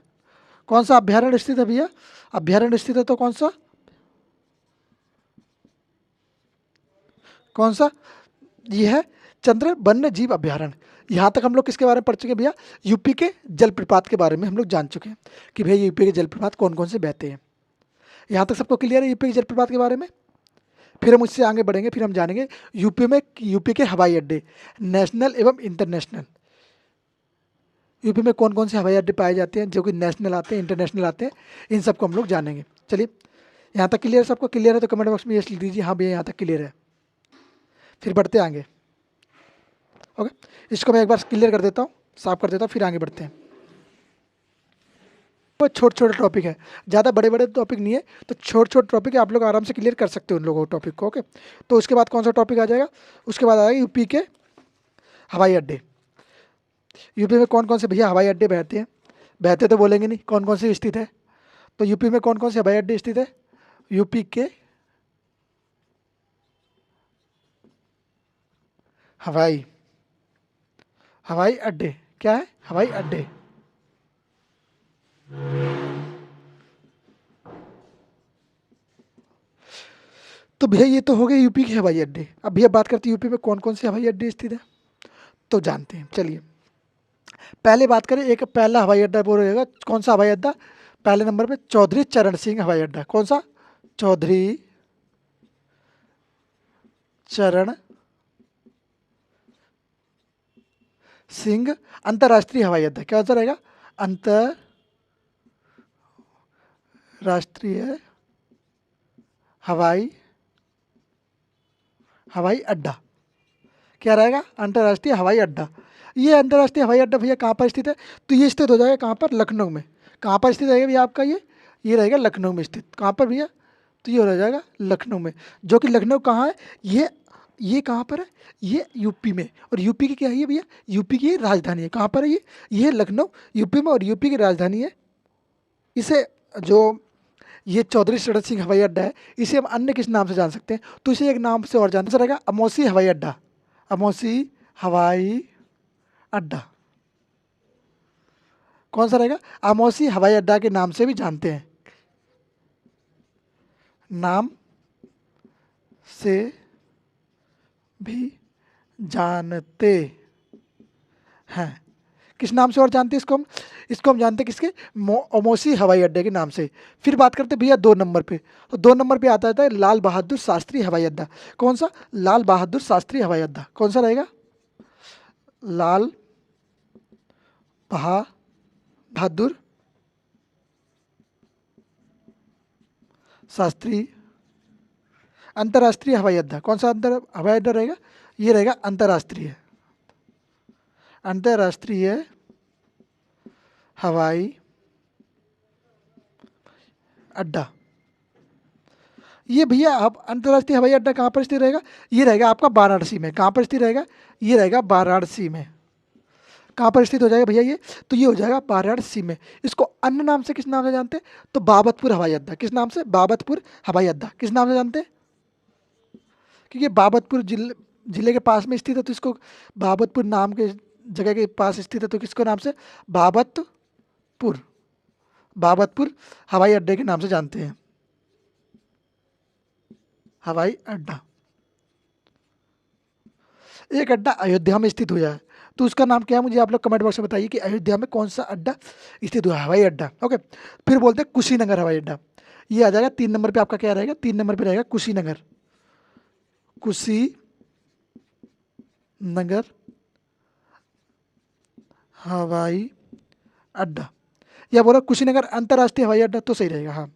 कौन सा अभ्यारण्य स्थित है भैया? अभ्यारण्य स्थित है तो कौन सा? कौन सा? यह है चंद्र वन्य जीव अभ्यारण्य। यहाँ तक हम लोग किसके बारे में पढ़ चुके हैं भैया? यूपी के जलप्रपात के बारे में हम लोग जान चुके हैं कि भैया यूपी के जलप्रपात कौन कौन से बहते हैं। यहाँ तक सबको क्लियर है यूपी के जलप्रपात के बारे में? फिर हम उससे आगे बढ़ेंगे, फिर हम जानेंगे यूपी के हवाई अड्डे, नेशनल एवं इंटरनेशनल। यूपी में कौन कौन से हवाई अड्डे पाए जाते हैं जो कि नेशनल आते हैं, इंटरनेशनल आते हैं, इन सबको हम लोग जानेंगे। चलिए, यहाँ तक क्लियर? सबको क्लियर है तो कमेंट बॉक्स में यस लिख दीजिए, हाँ भैया यहाँ तक क्लियर है। फिर बढ़ते हैं आगे। ओके, इसको मैं एक बार क्लियर कर देता हूँ, साफ कर देता हूँ, फिर आगे बढ़ते हैं। वो छोटे छोटे टॉपिक है, ज़्यादा बड़े बड़े टॉपिक नहीं है, तो छोटे छोटे टॉपिक है, आप लोग आराम से क्लियर कर सकते हो उन लोगों टॉपिक को। ओके, तो उसके बाद कौन सा टॉपिक आ जाएगा? उसके बाद आएगा यूपी के हवाई अड्डे। यूपी में कौन कौन से भैया हवाई अड्डे बहते हैं? बहते तो बोलेंगे नहीं, कौन कौन से स्थित है? तो यूपी में कौन कौन से हवाई अड्डे स्थित है? यूपी के हवाई हवाई अड्डे, क्या है? हवाई अड्डे। तो भैया ये तो हो गए यूपी के हवाई अड्डे। अब भैया बात करते हैं यूपी में कौन कौन से हवाई अड्डे स्थित है, तो जानते हैं। चलिए, पहले बात करें, एक पहला हवाई अड्डा वो रहेगा, कौन सा हवाई अड्डा? पहले नंबर पे चौधरी चरण सिंह हवाई अड्डा। कौन सा? चौधरी चरण सिंह अंतर्राष्ट्रीय हवाई अड्डा। क्या सा रहेगा? अंतर्राष्ट्रीय हवाई हवाई अड्डा। क्या रहेगा? अंतर्राष्ट्रीय हवाई अड्डा। ये अंतर्राष्ट्रीय हवाई अड्डा भैया कहाँ पर स्थित है? तो ये स्थित हो जाएगा कहाँ पर? लखनऊ में। कहाँ पर स्थित रहेगा भैया आपका? ये रहेगा लखनऊ में स्थित। कहाँ पर भैया? तो ये हो जाएगा लखनऊ में, जो कि लखनऊ कहाँ है? ये कहाँ पर है? ये यूपी में। और यूपी की क्या है ये भैया? यूपी की राजधानी है। कहाँ पर है ये है लखनऊ, यूपी में, और यूपी की राजधानी है। इसे जो ये चौधरी चरण सिंह हवाई अड्डा है, इसे हम अन्य किस नाम से जान सकते हैं? तो इसे एक नाम से और जानते रहेगा, अमौसी हवाई अड्डा। अमौसी हवाई अड्डा। कौन सा रहेगा? अमौसी हवाई अड्डा के नाम से भी जानते हैं, नाम से भी जानते हैं। किस नाम से और जानते हैं इसको हम जानते हैं किसके? अमौसी हवाई अड्डे के नाम से। फिर बात करते हैं भैया 2 नंबर पे, तो 2 नंबर पे आता है लाल बहादुर शास्त्री हवाई अड्डा। कौन सा? लाल बहादुर शास्त्री हवाई अड्डा। कौन सा रहेगा? लाल बहादुर शास्त्री अंतर्राष्ट्रीय हवाई अड्डा। कौन सा हवाई अड्डा रहेगा? ये रहेगा अंतर्राष्ट्रीय अंतर्राष्ट्रीय हवाई अड्डा। ये भैया अब अंतर्राष्ट्रीय हवाई अड्डा कहाँ पर स्थित रहेगा? ये रहेगा आपका वाराणसी में। कहाँ पर स्थित रहेगा? ये रहेगा वाराणसी में। कहाँ पर स्थित हो जाएगा भैया ये? तो ये हो जाएगा वाराणसी में। इसको अन्य नाम से किस नाम से जानते हैं? तो बाबतपुर हवाई अड्डा। किस नाम से? बाबतपुर हवाई अड्डा। किस नाम से जानते हैं? क्योंकि बाबतपुर जिले के पास में स्थित है, तो इसको बाबतपुर नाम के जगह के पास स्थित है, तो किसको नाम से? बाबतपुर। बाबतपुर हवाई अड्डे के नाम से जानते हैं, हवाई अड्डा। एक अड्डा अयोध्या में स्थित हुआ है, तो उसका नाम क्या है? मुझे आप लोग कमेंट बॉक्स में बताइए कि अयोध्या में कौन सा अड्डा स्थित हुआ है, हवाई अड्डा। ओके, फिर बोलते हैं कुशीनगर हवाई अड्डा। ये आ जाएगा 3 नंबर पे। आपका क्या रहेगा? 3 नंबर पे रहेगा कुशीनगर। कुशीनगर हवाई अड्डा। या बोला कुशीनगर अंतर्राष्ट्रीय हवाई अड्डा, तो सही रहेगा। हाँ,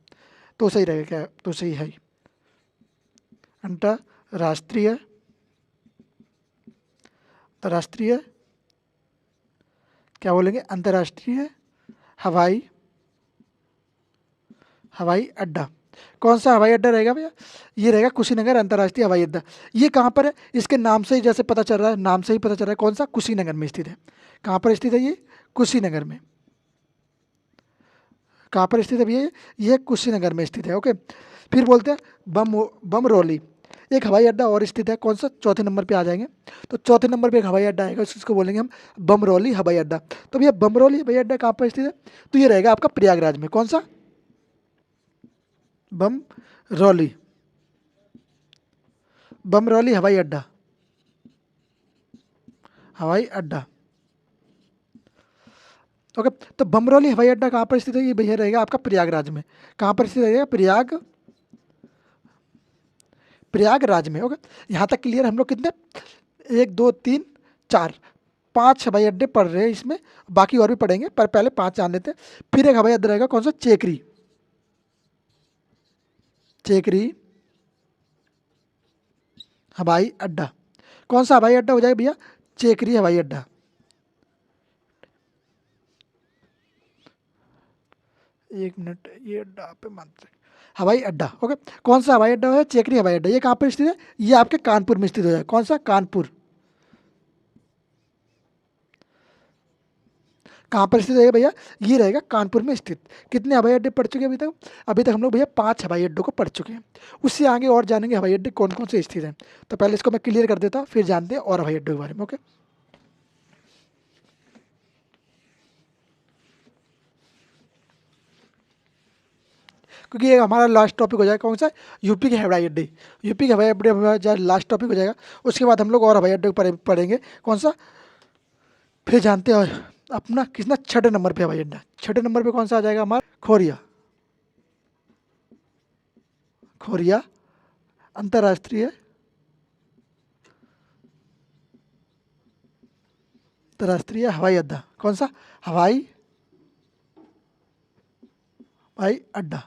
तो सही रहेगा। क्या? तो सही है, अंतर्राष्ट्रीय अंतर्राष्ट्रीय क्या बोलेंगे? अंतर्राष्ट्रीय हवाई हवाई अड्डा। कौन सा हवाई अड्डा रहेगा भैया? ये रहेगा कुशीनगर अंतर्राष्ट्रीय हवाई अड्डा। ये कहाँ पर है? इसके नाम से ही जैसे पता चल रहा है, नाम से ही पता चल रहा है। कौन सा? कुशीनगर में स्थित है। कहाँ पर स्थित है ये? कुशीनगर में। कहाँ पर स्थित है भैया ये? कुशीनगर में स्थित है। ओके, फिर बोलते हैं बमरौली। एक हवाई अड्डा और स्थित है। कौन सा? चौथे नंबर पे आ जाएंगे। तो चौथे नंबर पे एक हवाई अड्डा आएगा, उसको बोलेंगे हम बमरौली हवाई अड्डा। तो भैया बमरौली हवाई अड्डा कहाँ पर स्थित है? तो ये रहेगा आपका प्रयागराज में। कौन सा? बमरौली। बमरौली हवाई अड्डा। हवाई अड्डा। ओके, तो बमरौली हवाई अड्डा कहाँ पर स्थित है? ये भैया रहेगा आपका प्रयागराज में। कहाँ पर स्थित रहेगा? प्रयागराज में। ओके, यहाँ तक क्लियर? हम लोग कितने? 1 2 3 4 5 हवाई अड्डे पढ़ रहे हैं इसमें, बाकी और भी पढ़ेंगे, पर पहले 5 जान लेते हैं। फिर एक हवाई अड्डा रहेगा। कौन सा? चेकरी। चेकरी हवाई अड्डा। कौन सा हवाई अड्डा हो जाएगा भैया? चेकरी हवाई अड्डा। एक मिनट, ये अड्डा पे मानते हवाई अड्डा। ओके, कौन सा हवाई अड्डा है? चेकरी हवाई अड्डा। ये कहाँ पर स्थित है? ये आपके कानपुर में स्थित हो जाएगा। कौन सा? कानपुर। कहाँ पर स्थित है भैया? ये रहेगा कानपुर में स्थित। कितने हवाई अड्डे पढ़ चुके हैं अभी तक? अभी तक हम लोग भैया 5 हवाई अड्डों को पढ़ चुके हैं। उससे आगे और जानेंगे हवाई अड्डे कौन कौन से स्थित हैं। तो पहले इसको मैं क्लियर कर देता हूँ, फिर जानते हैं और हवाई अड्डों के बारे में। ओके, क्योंकि ये हमारा लास्ट टॉपिक हो जाएगा। कौन सा? यूपी के हवाई अड्डे। यूपी के हवाई अड्डे हमारा लास्ट टॉपिक हो जाएगा। उसके बाद हम लोग और हवाई अड्डे पढ़ेंगे। कौन सा? फिर जानते हैं अपना कितना 6 नंबर पे हवाई अड्डा। 6 नंबर पे कौन सा आ जाएगा हमारा? खोरिया। खोरिया अंतर्राष्ट्रीय अंतर्राष्ट्रीय हवाई अड्डा। कौन सा? हवाई हवाई अड्डा।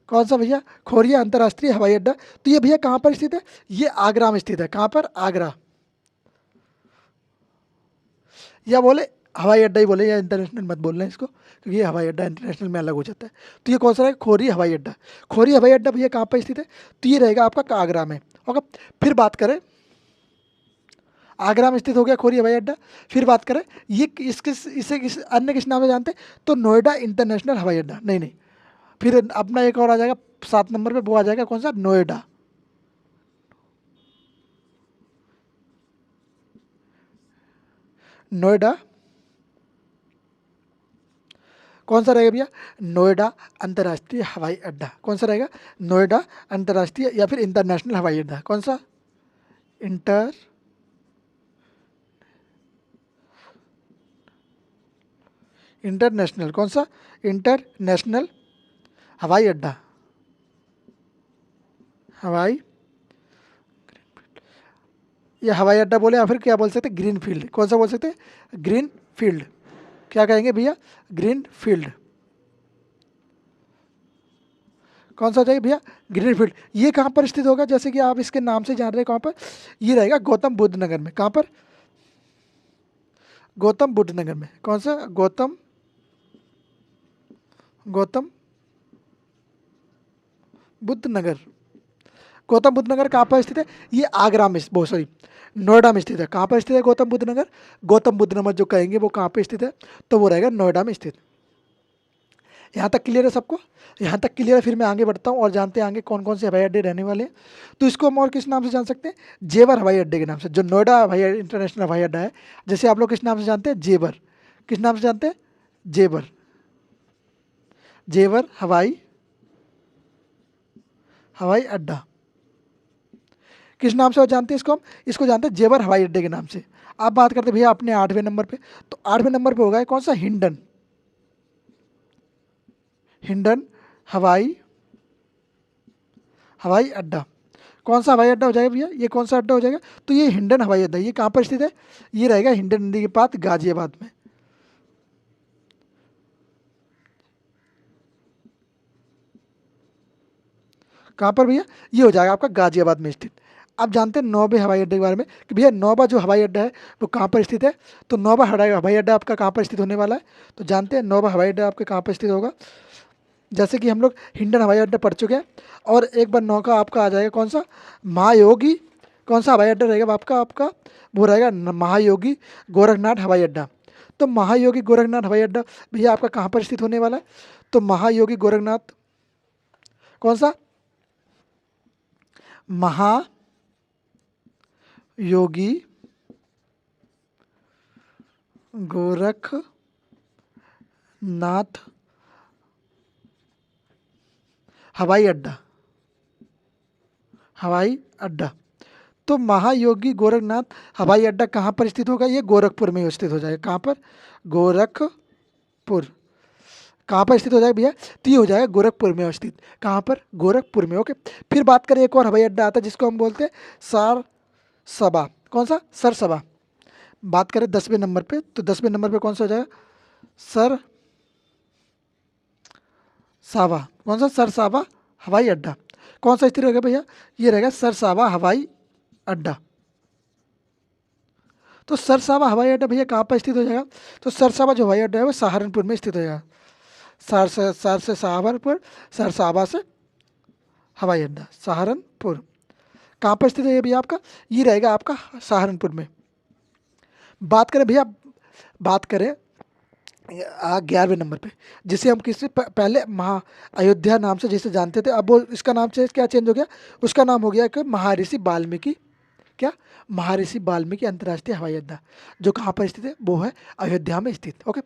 कौन सा भैया? खोरिया अंतर्राष्ट्रीय हवाई अड्डा। तो ये भैया कहाँ पर स्थित है? ये आगरा में स्थित है। कहाँ पर? आगरा। या बोले हवाई अड्डा ही बोले, या इंटरनेशनल मत बोल रहे हैं इसको, क्योंकि ये हवाई अड्डा इंटरनेशनल में अलग हो जाता है। तो ये कौन सा है? खोरी हवाई अड्डा। खोरी हवाई अड्डा भैया कहाँ पर स्थित है? तो ये रहेगा आपका आगरा में। ओके, फिर बात करें, आगरा में स्थित हो गया खोरी हवाई अड्डा। फिर बात करें ये किस अन्य किस नाम से जानते हैं? तो नोएडा इंटरनेशनल हवाई अड्डा। नहीं नहीं, फिर अपना एक और आ जाएगा 7 नंबर पे, वो आ जाएगा कौन सा? नोएडा। नोएडा कौन सा रहेगा भैया? नोएडा अंतर्राष्ट्रीय हवाई अड्डा। कौन सा रहेगा? नोएडा अंतर्राष्ट्रीय या फिर इंटरनेशनल हवाई अड्डा। कौन सा? Inter international. कौन सा? इंटरनेशनल हवाई अड्डा। हवाई या हवाई अड्डा बोले, या फिर क्या बोल सकते हैं? Green field. कौन सा बोल सकते हैं? Green field. क्या कहेंगे भैया? Green field. कौन सा चाहिए भैया? Green field. ये कहाँ पर स्थित होगा? जैसे कि आप इसके नाम से जान रहे हैं, कहाँ पर? ये रहेगा गौतम बुद्ध नगर में। कहाँ पर? गौतम बुद्ध नगर में। कौन सा? गौतम गौतम बुद्ध नगर। गौतम बुद्ध नगर कहाँ पर स्थित है? ये आगरा में, बहुत सॉरी, नोएडा में स्थित है। कहाँ पर स्थित है गौतम बुद्ध नगर? गौतम बुद्ध नगर जो कहेंगे वो कहाँ पे स्थित है? तो वो रहेगा नोएडा में स्थित। यहाँ तक क्लियर है सबको? यहाँ तक क्लियर है। फिर मैं आगे बढ़ता हूँ और जानते हैं आगे कौन कौन से हवाई अड्डे रहने वाले हैं। तो इसको हम और किस नाम से जान सकते हैं? जेवर हवाई अड्डे के नाम से। जो नोएडा हवाई इंटरनेशनल हवाई अड्डा है, जैसे आप लोग किस नाम से जानते हैं? जेवर। किस नाम से जानते हैं? जेवर। जेवर हवाई हवाई अड्डा किस नाम से जानते हैं इसको? हम इसको जानते हैं जेवर हवाई अड्डे के नाम से। आप बात करते हैं भैया अपने 8वें नंबर पे, तो 8वें नंबर पे होगा कौन सा? हिंडन। हिंडन हवाई हवाई अड्डा। कौन सा हवाई अड्डा हो जाएगा भैया? ये कौन सा अड्डा हो जाएगा? तो ये हिंडन हवाई अड्डा। ये कहाँ पर स्थित है? ये रहेगा हिंडन नदी के पास, गाजियाबाद में। कहाँ पर भैया? ये हो जाएगा आपका गाजियाबाद में स्थित। आप जानते हैं नौबे हवाई अड्डे के बारे में कि भैया नौबा जो हवाई अड्डा है वो कहाँ पर स्थित है? तो नौबा हवाई अड्डा आपका कहाँ पर स्थित होने वाला है? तो जानते हैं नौबा हवाई अड्डा आपके कहाँ पर स्थित होगा? जैसे कि हम लोग हिंडन हवाई अड्डा पढ़ चुके हैं। और एक बार नौका आपका आ जाएगा कौन सा? महायोगी। कौन सा हवाई अड्डा रहेगा आपका? आपका वो रहेगा महायोगी गोरखनाथ हवाई अड्डा। तो महायोगी गोरखनाथ हवाई अड्डा भैया आपका कहाँ पर स्थित होने वाला है? तो महायोगी गोरखनाथ कौन सा? महायोगी गोरखनाथ हवाई अड्डा। हवाई अड्डा। तो महायोगी गोरखनाथ हवाई अड्डा कहाँ पर स्थित होगा? ये गोरखपुर में स्थित हो जाएगा। कहाँ पर? गोरखपुर। कहाँ पर स्थित हो जाएगा भैया? तो ये हो जाएगा गोरखपुर में स्थित। कहाँ पर? गोरखपुर में। ओके। फिर बात करें एक और हवाई अड्डा आता है जिसको हम बोलते हैं सारसबा। कौन सा? सरसबा। बात करें 10वें नंबर पे, तो 10वें नंबर पे कौन सा हो जाएगा? सर सावा। कौन सा? सरसावा हवाई अड्डा। कौन सा स्थित रहेगा भैया? ये रहेगा सरसावा हवाई अड्डा। तो सरसावा हवाई अड्डा भैया कहाँ पर स्थित हो जाएगा? तो सरसावा जो हवाई अड्डा है वो सहारनपुर में स्थित हो जाएगा। सर से सहारनपुर, सरसावा से हवाई अड्डा सहारनपुर। कहाँ पर स्थित है भैया आपका? ये रहेगा आपका सहारनपुर में। बात करें भैया, बात करें 11वें नंबर पे, जिसे हम किसी पहले महा अयोध्या नाम से जिसे जानते थे, अब वो इसका नाम से क्या चेंज हो गया? उसका नाम हो गया कि महर्षि वाल्मीकि। क्या? महर्षि वाल्मीकि अंतर्राष्ट्रीय हवाई अड्डा। जो कहाँ पर स्थित है? वो है अयोध्या में स्थित। ओके।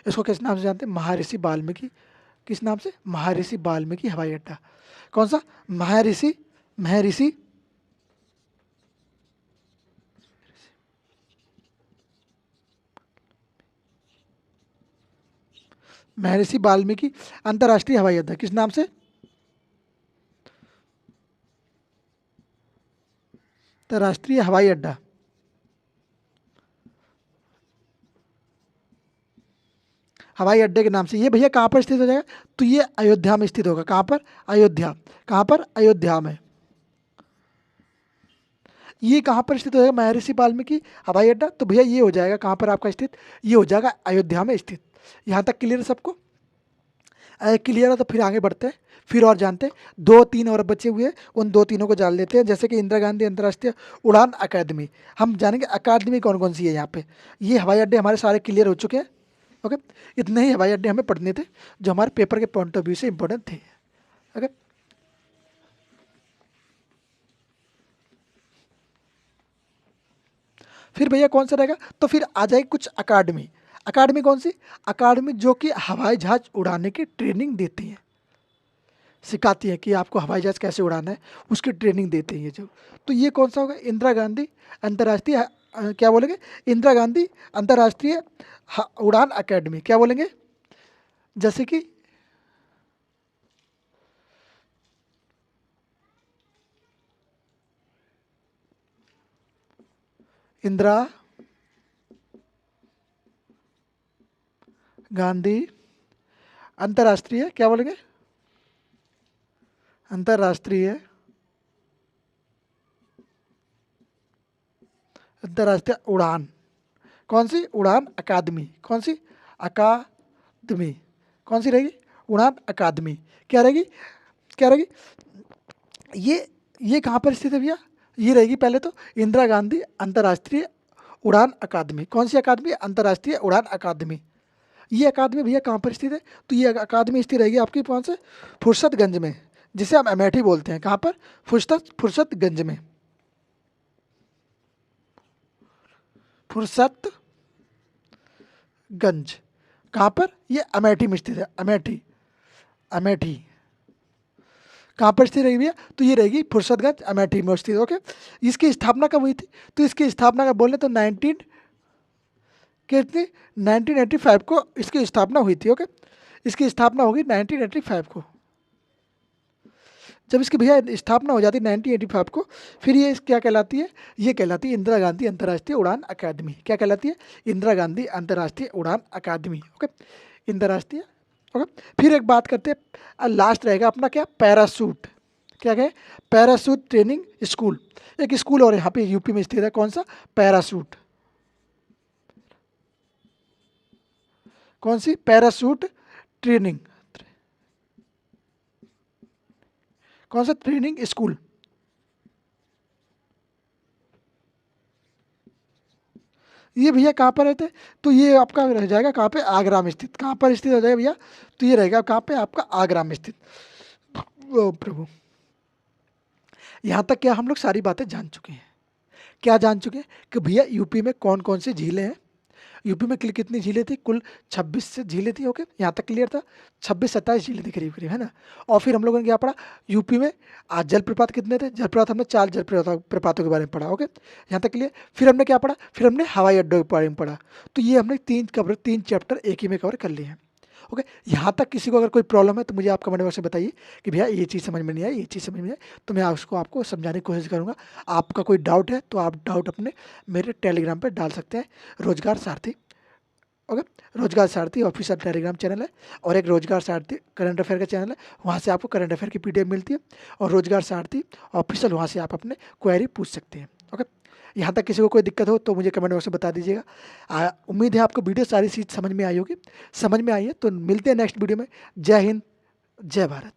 इसको किस नाम से जानते हैं? महर्षि वाल्मीकि। किस नाम से? महर्षि वाल्मीकि हवाई अड्डा। कौन सा? महर्षि महर्षि महर्षि वाल्मीकि अंतर्राष्ट्रीय हवाई अड्डा। किस नाम से? अंतर्राष्ट्रीय हवाई अड्डा। हवाई अड्डे के नाम से। ये भैया कहाँ पर स्थित हो जाएगा? तो ये अयोध्या में स्थित होगा। कहाँ पर? अयोध्या। कहाँ पर? अयोध्या में। ये कहाँ पर स्थित हो जाएगा? महर्षि वाल्मीकि हवाई अड्डा। तो भैया ये हो जाएगा कहाँ पर आपका स्थित? ये हो जाएगा अयोध्या में स्थित। यहाँ तक क्लियर है सबको? क्लियर है तो फिर आगे बढ़ते हैं, फिर और जानते हैं। 2-3 और बचे हुए हैं, उन 2-3 को जान लेते हैं। जैसे कि इंदिरा गांधी अंतर्राष्ट्रीय उड़ान अकादमी। हम जानेंगे अकादमी कौन कौन सी है यहाँ पे। ये हवाई अड्डे हमारे सारे क्लियर हो चुके हैं। ओके। इतने ही हवाई अड्डे हमें पढ़ने थे जो हमारे पेपर के पॉइंट ऑफ व्यू से इंपॉर्टेंट थे। ओके। फिर भैया कौन सा रहेगा? तो फिर आ जाएगी कुछ अकादमी। अकादमी कौन सी? अकादमी जो कि हवाई जहाज उड़ाने की ट्रेनिंग देती है, सिखाती है कि आपको हवाई जहाज कैसे उड़ाना है, उसकी ट्रेनिंग देते हैं ये जो। तो ये कौन सा होगा? इंदिरा गांधी अंतर्राष्ट्रीय क्या बोलेंगे? इंदिरा गांधी अंतर्राष्ट्रीय उड़ान अकेडमी। क्या बोलेंगे? जैसे कि इंदिरा गांधी अंतर्राष्ट्रीय क्या बोलेंगे? अंतर्राष्ट्रीय अंतर्राष्ट्रीय उड़ान। कौन सी? उड़ान अकादमी। कौन सी? अकादमी। कौन सी रहेगी? उड़ान अकादमी क्या रहेगी, क्या रहेगी, ये कहाँ पर स्थित है भैया, ये रहेगी पहले तो इंदिरा गांधी अंतर्राष्ट्रीय उड़ान अकादमी। कौन सी अकादमी, अंतर्राष्ट्रीय उड़ान अकादमी। ये अकादमी भैया कहाँ पर स्थित है, तो ये अकादमी स्थित रहेगी आपकी कौन से, फुर्सतगंज में, जिसे हम अमेठी बोलते हैं। कहाँ पर, फुर्सतगंज में, फुर्सतगंज। कहाँ पर, ये अमेठी में स्थित है, अमेठी, अमेठी कहाँ पर स्थित रहेगी भैया, तो ये रहेगी फुर्सतगंज अमेठी में स्थित। ओके, इसकी स्थापना कब हुई थी, तो इसकी स्थापना का बोले तो 1985 को इसकी स्थापना हुई थी। ओके, इसकी स्थापना होगी 1985 को। जब इसकी भैया स्थापना हो जाती है 1985 को, फिर ये क्या कहलाती है, ये कहलाती है इंदिरा गांधी अंतर्राष्ट्रीय उड़ान अकादमी। क्या कहलाती है, इंदिरा गांधी अंतर्राष्ट्रीय उड़ान अकादमी। ओके, इंतर्राष्ट्रीय। ओके, फिर एक बात करते हैं, लास्ट रहेगा अपना क्या, पैराशूट। क्या कहें, पैराशूट ट्रेनिंग स्कूल। एक स्कूल और यहाँ पे यूपी में स्थित है, कौन सा, पैराशूट। कौन सी, पैराशूट ट्रेनिंग, कौन सा ट्रेनिंग स्कूल। ये भैया कहाँ पर रहते, तो ये आपका रह जाएगा कहाँ पे, आगरा में स्थित। कहाँ पर स्थित हो जाएगा भैया, तो ये रहेगा कहाँ पे आपका, आगरा में स्थित। ओ प्रभु, यहाँ तक क्या हम लोग सारी बातें जान चुके हैं। क्या जान चुके हैं कि भैया यूपी में कौन कौन सी झीलें हैं। यूपी में कितनी झीलें थी, कुल 26 से झीलें थी। ओके, यहाँ तक क्लियर था, 26-27 झीलें थी करीब करीब, है ना। और फिर हम लोगों ने क्या पढ़ा, यूपी में आज जलप्रपात कितने थे, जलप्रपात हमने 4 जलप्रपातों के बारे में पढ़ा। ओके, यहाँ तक क्लियर। फिर हमने क्या पढ़ा, फिर हमने हवाई अड्डों के बारे में पढ़ा। तो ये हमने 3 चैप्टर एक ही में कवर कर लिए हैं। ओके, यहाँ तक किसी को अगर कोई प्रॉब्लम है तो मुझे आप कमेंट बॉक्स में बताइए कि भैया ये चीज़ समझ में नहीं आई, ये चीज़ समझ में नहीं आई, तो मैं उसको आपको समझाने की कोशिश करूँगा। आपका कोई डाउट है तो आप डाउट अपने मेरे टेलीग्राम पे डाल सकते हैं, रोजगार सारथी। ओके, रोजगार सारथी ऑफिशियल टेलीग्राम चैनल है, और एक रोजगार सारथी करंट अफेयर का चैनल है, वहाँ से आपको करंट अफेयर की पीडीएफ मिलती है, और रोजगार सारथी ऑफिशियल, वहाँ से आप अपने क्वेरी पूछ सकते हैं। ओके, यहाँ तक किसी को कोई दिक्कत हो तो मुझे कमेंट बॉक्स में बता दीजिएगा। उम्मीद है आपको वीडियो सारी चीज़ समझ में आई होगी। समझ में आई है तो मिलते हैं नेक्स्ट वीडियो में। जय हिंद, जय भारत।